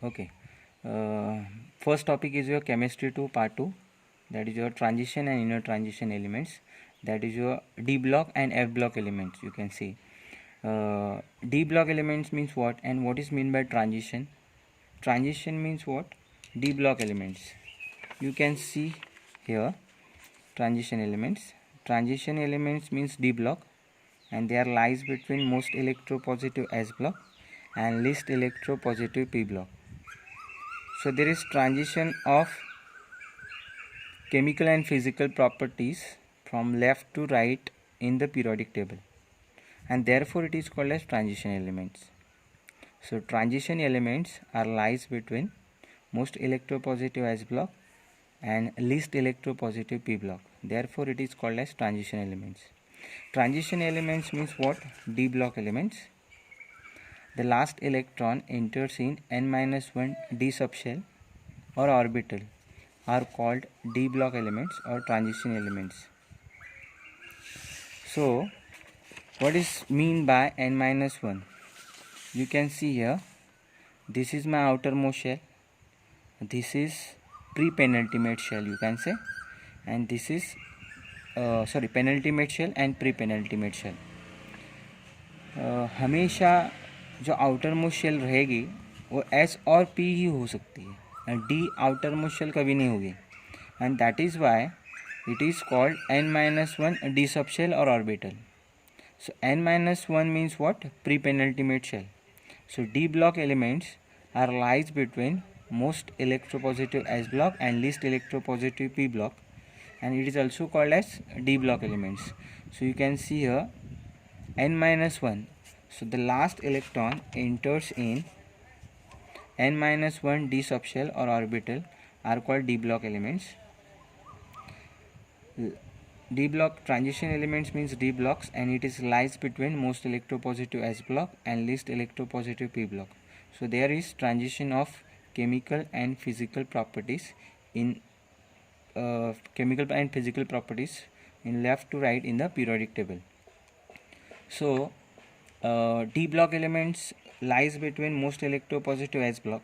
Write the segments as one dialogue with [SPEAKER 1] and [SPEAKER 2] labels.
[SPEAKER 1] Okay. First topic is your chemistry 2 part 2, that is your transition and inner transition elements, that is your D block and F block elements. You can see D block elements means what and what is mean by transition. Transition means what? D block elements. You can see here transition elements. Transition elements means D block and they are lies between most electropositive S block and least electropositive P block. So there is transition of chemical and physical properties from left to right in the periodic table, and therefore it is called as transition elements. So transition elements are lies between most electropositive S block and least electropositive P block. Therefore it is called as transition elements. Transition elements means what? D block elements. The last electron enters in n-1 d subshell or orbital are called D block elements or transition elements. So what is mean by n-1? You can see here, this is my outermost shell, this is pre-penultimate shell you can say, and this is penultimate shell and pre-penultimate shell. हमेशा जो outer most shell रहेगी वो S और P ही हो सकती है, D outer most shell कभी नहीं होगी, and that is why it is called n-1 d subshell or orbital. So n-1 means what? Pre-penultimate shell. So D block elements are lies between most electropositive S block and least electropositive P block, and it is also called as D block elements. So you can see here n-1. So the last electron enters in n-1 d subshell or orbital are called D block elements. D block transition elements means D blocks, and it is lies between most electropositive S block and least electropositive P block. So there is transition of chemical and physical properties in left to right in the periodic table. So D block elements lies between most electropositive S block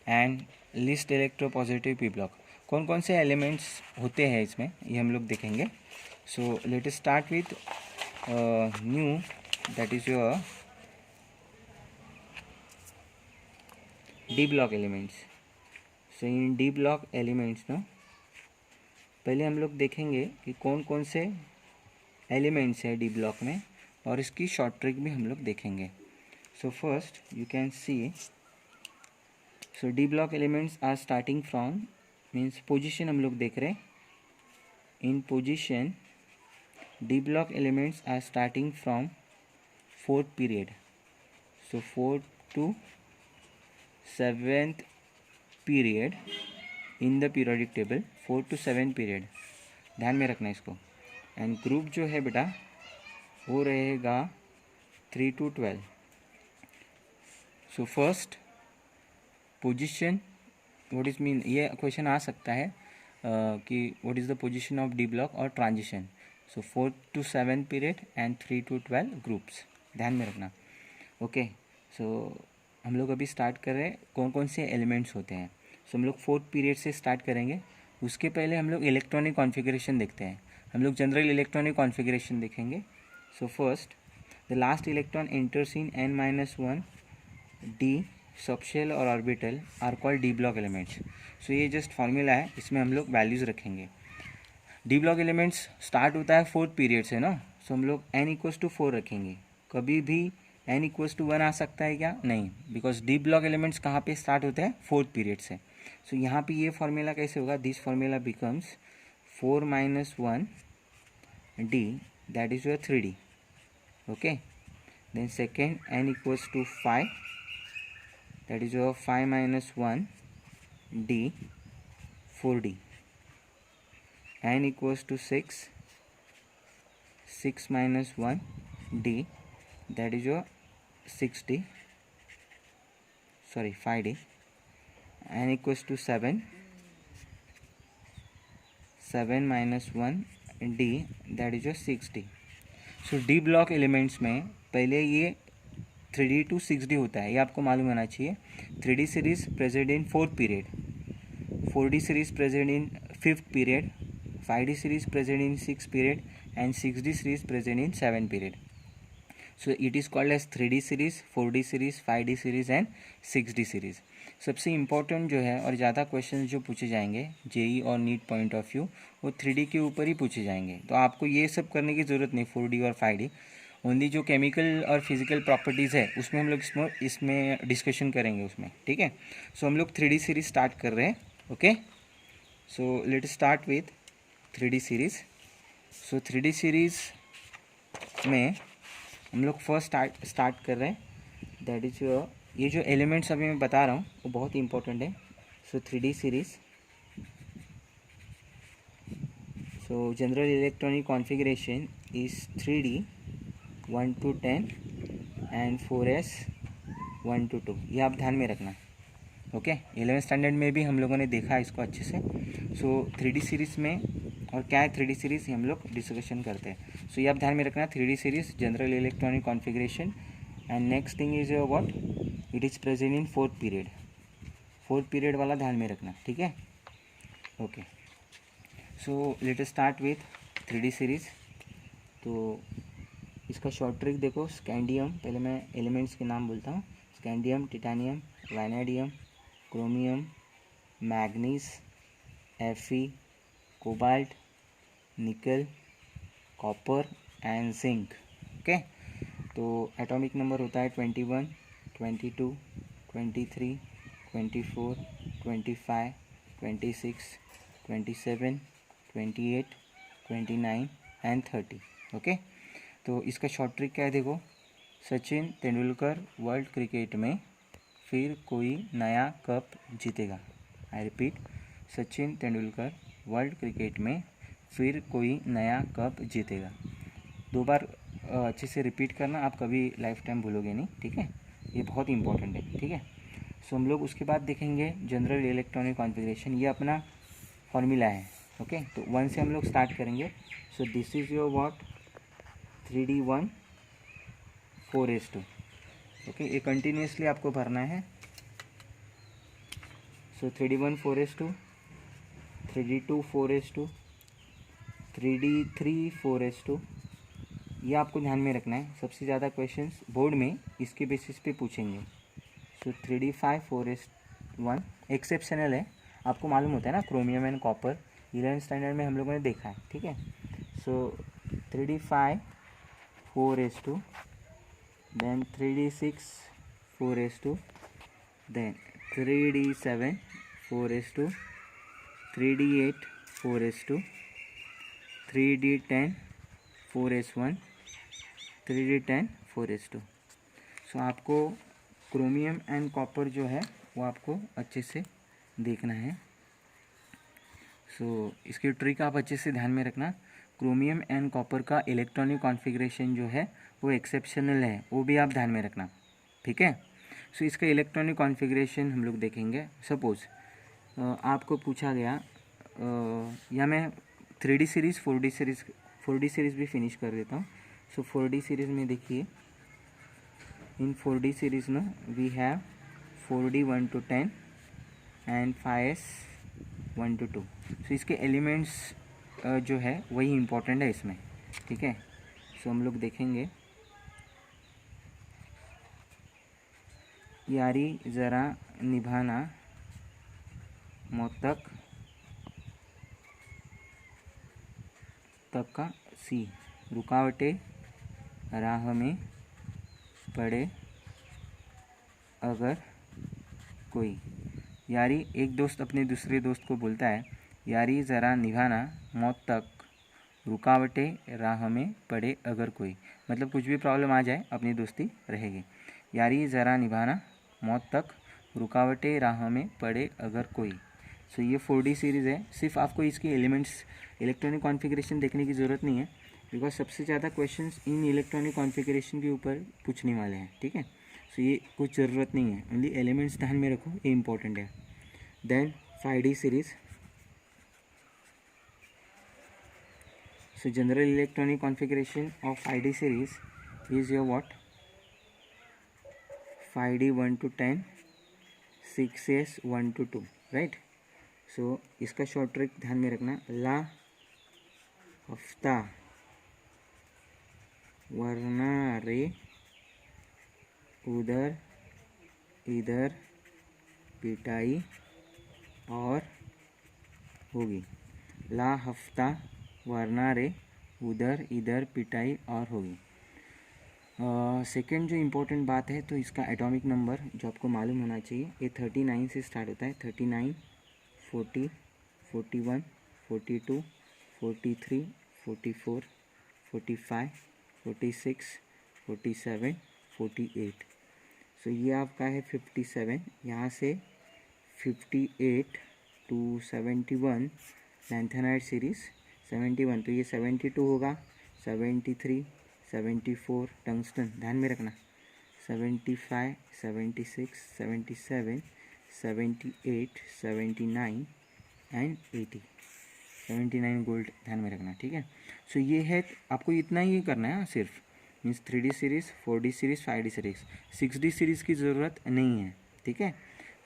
[SPEAKER 1] and least electropositive P block. कौन कौन से elements होते हैं इसमें ये हम लोग देखेंगे. So let us start with new, that is your D block elements. So in D block elements ना पहले हम लोग देखेंगे कि कौन कौन से एलिमेंट्स है डी ब्लॉक में, और इसकी शॉर्ट ट्रिक भी हम लोग देखेंगे. So first you can see, so D block elements are starting from means position हम लोग देख रहे हैं. In position D block elements are starting from fourth period. So 4th to 7th period in the periodic table, 4th to 7th period, ध्यान में रखना इसको. And group जो है बेटा वो रहेगा 3 to 12. So first position what is mean, ये क्वेश्चन आ सकता है कि what is the position of d block और transition. So 4th to 7th period and 3 to 12 groups, ध्यान में रखना. ओके. सो हम लोग अभी स्टार्ट कर रहे हैं कौन कौन से एलिमेंट्स होते हैं. सो हम लोग 4th पीरियड से स्टार्ट करेंगे. उसके पहले हम लोग इलेक्ट्रॉनिक कॉन्फ़िगरेशन देखते हैं. हम लोग जनरल इलेक्ट्रॉनिक कॉन्फ़िगरेशन देखेंगे. So first the last electron enters in n-1 d subshell और orbital are called d block elements. So ये जस्ट फॉर्मूला है, इसमें हम लोग वैल्यूज़ रखेंगे. डी ब्लॉक एलिमेंट्स स्टार्ट होता है 4th पीरियड से ना. सो हम लोग n=4 रखेंगे. कभी भी n=1 आ सकता है क्या? नहीं, बिकॉज डी ब्लॉक एलिमेंट्स कहाँ पे स्टार्ट होते हैं? 4th पीरियड से. सो यहाँ पे ये फॉर्मूला कैसे होगा? This formula becomes 4 - 1 d, that is your 3d. Okay. Then second n=5, that is your 5 - 1 d, 4d. n=6, 6 - 1 d, that is your 6d, sorry 5d. n=7, 7 - 1 d, that is your 6d. So D block elements में पहले ये 3D to 6D होता है, ये आपको मालूम होना चाहिए. 3D series present in 4th period, 4D series present in 5th period, 5D series present in 6th period and 6D series present in 7th period. So it is called as 3D series, 4D series, 5D series and 6D series. सबसे important जो है और ज़्यादा question जो पूछे जाएंगे JEE और NEET point of view, वो 3D के ऊपर ही पूछे जाएंगे. तो आपको ये सब करने की ज़रूरत नहीं 4D और 5D. ओनली जो केमिकल और फिजिकल प्रॉपर्टीज़ है उसमें हम लोग इसमें डिस्कशन करेंगे उसमें, ठीक है. सो हम लोग 3D सीरीज स्टार्ट कर रहे हैं. Okay, so let start with 3D series. So 3D series में हम लोग फर्स्ट स्टार्ट कर रहे हैं. दैट इज ये जो एलिमेंट्स अभी मैं बता रहा हूँ वो बहुत ही इंपॉर्टेंट है. सो 3D series, so general electronic configuration is 3D 1 to 10 and 4S 1 to 2. ये आप ध्यान में रखना. ओके, 11th स्टैंडर्ड में भी हम लोगों ने देखा इसको अच्छे से. सो 3D सीरीज़ में और क्या है 3D सीरीज़ हम लोग डिस्कशन करते हैं. सो ये आप ध्यान में रखना 3D series general electronic configuration. And next thing is what, it is present in 4th period. 4th period वाला ध्यान में रखना, ठीक है. Okay, so let us start with 3D series. तो इसका शॉर्ट ट्रिक देखो. स्कैंडियम, पहले मैं एलिमेंट्स के नाम बोलता हूँ. Scandium, titanium, vanadium, chromium, manganese, Fe, cobalt, निकल, कॉपर एंड जिंक. ओके, तो एटॉमिक नंबर होता है 21, 22, 23, 24, 25, 26, 27, 28, 29 एंड 30. ओके, तो इसका शॉर्ट ट्रिक क्या है देखो. सचिन तेंदुलकर वर्ल्ड क्रिकेट में फिर कोई नया कप जीतेगा. I repeat, Sachin Tendulkar world cricket में फिर कोई नया कप जीतेगा. 2 बार अच्छे से रिपीट करना, आप कभी लाइफ टाइम भूलोगे नहीं, ठीक है. ये बहुत इंपॉर्टेंट है, ठीक है. सो हम लोग उसके बाद देखेंगे जनरल इलेक्ट्रॉनिक कॉन्फ़िगरेशन. ये अपना फॉर्मूला है. ओके, तो 1 से हम लोग स्टार्ट करेंगे. So this is your what 3D1 4S2. Okay, ये कंटिन्यूसली आपको भरना है. सो 3D1 4S2, 3D2 4S2, 3D3 4S2. ये आपको ध्यान में रखना है. सबसे ज़्यादा क्वेश्चंस बोर्ड में इसके बेसिस पे पूछेंगे. सो 3D5 4S1 एक्सेप्शनल है, आपको मालूम होता है ना. Chromium and copper 11th standard में हम लोगों ने देखा है, ठीक है. सो 3D5 4S2, then 3D6 4S2, then 3D7 4S2, 3D8 4S2, 3D10 4S1, 3D10 4S2. सो आपको क्रोमियम एंड कॉपर जो है वो आपको अच्छे से देखना है. सो इसकी ट्रिक आप अच्छे से ध्यान में रखना. क्रोमियम एंड कॉपर का इलेक्ट्रॉनिक कॉन्फ़िगरेशन जो है वो एक्सेप्शनल है, वो भी आप ध्यान में रखना, ठीक है. सो इसका इलेक्ट्रॉनिक कॉन्फ़िगरेशन हम लोग देखेंगे. सपोज़ आपको पूछा गया, या मैं 3D सीरीज़ 4D सीरीज़ भी फिनिश कर देता हूँ. सो 4D सीरीज़ में देखिए, इन 4D सीरीज़ में we have 4D 1 to 10 and 5S 1 to 2. So इसके एलिमेंट्स जो है वही इम्पोर्टेंट है इसमें, ठीक है. सो हम लोग देखेंगे. यारी ज़रा निभाना मौत तक का सी, रुकावटें राह में पड़े अगर कोई. यारी, एक दोस्त अपने दूसरे दोस्त को बोलता है यारी ज़रा निभाना मौत तक, रुकावटें राह में पड़े अगर कोई. मतलब कुछ भी प्रॉब्लम आ जाए अपनी दोस्ती रहेगी. यारी ज़रा निभाना मौत तक, रुकावटें राह में पड़े अगर कोई. सो ये 4D सीरीज़ है. सिर्फ आपको इसकी एलिमेंट्स इलेक्ट्रॉनिक कॉन्फ़िगरेशन देखने की ज़रूरत नहीं है, बिकॉज सबसे ज़्यादा क्वेश्चंस इन इलेक्ट्रॉनिक कॉन्फ़िगरेशन के ऊपर पूछने वाले हैं, ठीक है. सो ये कुछ ज़रूरत नहीं है, ओनली एलिमेंट्स ध्यान में रखो, ये इंपॉर्टेंट है. Then 5D series. So general electronic configuration of 5D series is your what? 5D 1 to 10, 6S 1 to 2, right. So इसका शॉर्ट ट्रिक ध्यान में रखना, ला हफ्ता वरना रे उधर इधर पिटाई और होगी। ला हफ्ता वरना रे उधर इधर पिटाई और होगी। सेकेंड जो इम्पोर्टेंट बात है, तो इसका एटॉमिक नंबर जो आपको मालूम होना चाहिए, ये 39 से स्टार्ट होता है। 39, 40, 41, 42, 43, 44, 45, 46, 47, 48। सो ये आपका है 57। यहाँ से 58 to 71 लैंथेनाइड सीरीज़ 71, तो ये 72 होगा। 73, 74 टंगस्टन, ध्यान में रखना। 75, 76, 77, 78, 79 एंड 80। 79 गोल्ड, ध्यान में रखना, ठीक है। सो ये है, आपको इतना ही करना है सिर्फ, means 3D series, 4D series, 5D series, 6D series की ज़रूरत नहीं है, ठीक है।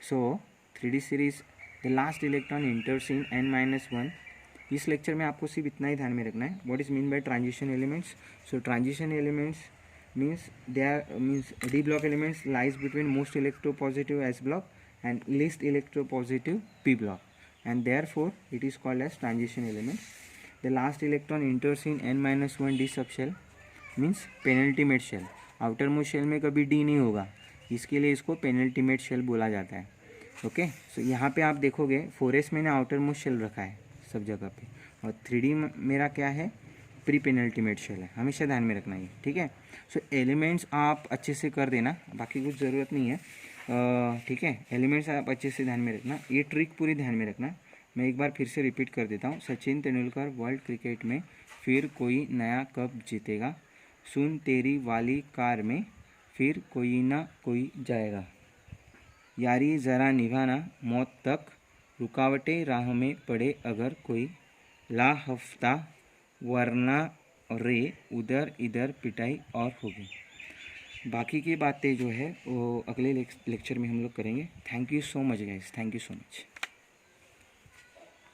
[SPEAKER 1] सो 3D series, the last electron इंटर्स in n-1। इस लेक्चर में आपको सिर्फ इतना ही ध्यान में रखना है। What is mean by transition elements? So transition elements means they are means D block elements lies between most electropositive S block and least electropositive p block, and therefore it is called as transition element. The last electron enters in n-1 d subshell, means penultimate shell. Outermost shell में कभी D नहीं होगा, इसके लिए इसको penultimate shell बोला जाता है। ओके, सो यहाँ पे आप देखोगे 4s मैंने आउटर मोस्ट शेल रखा है सब जगह पे, और 3D मेरा क्या है, प्री पेनल्टीमेट शेल है, हमेशा ध्यान में रखना ये, ठीक है। सो एलिमेंट्स आप अच्छे से कर देना, बाकी कुछ ज़रूरत नहीं है, ठीक है। एलिमेंट्स आप अच्छे से ध्यान में रखना, ये ट्रिक पूरी ध्यान में रखना। मैं एक बार फिर से रिपीट कर देता हूँ। सचिन तेंदुलकर वर्ल्ड क्रिकेट में फिर कोई नया कप जीतेगा, सुन तेरी वाली कार में फिर कोई ना कोई जाएगा, यारी ज़रा निभाना मौत तक, रुकावटें राह में पड़े अगर कोई, ला हफ्ता वरना रे उधर इधर पिटाई और होगी। बाकी की बातें जो है वो अगले लेक्चर में हम लोग करेंगे। Thank you so much guys, thank you so much.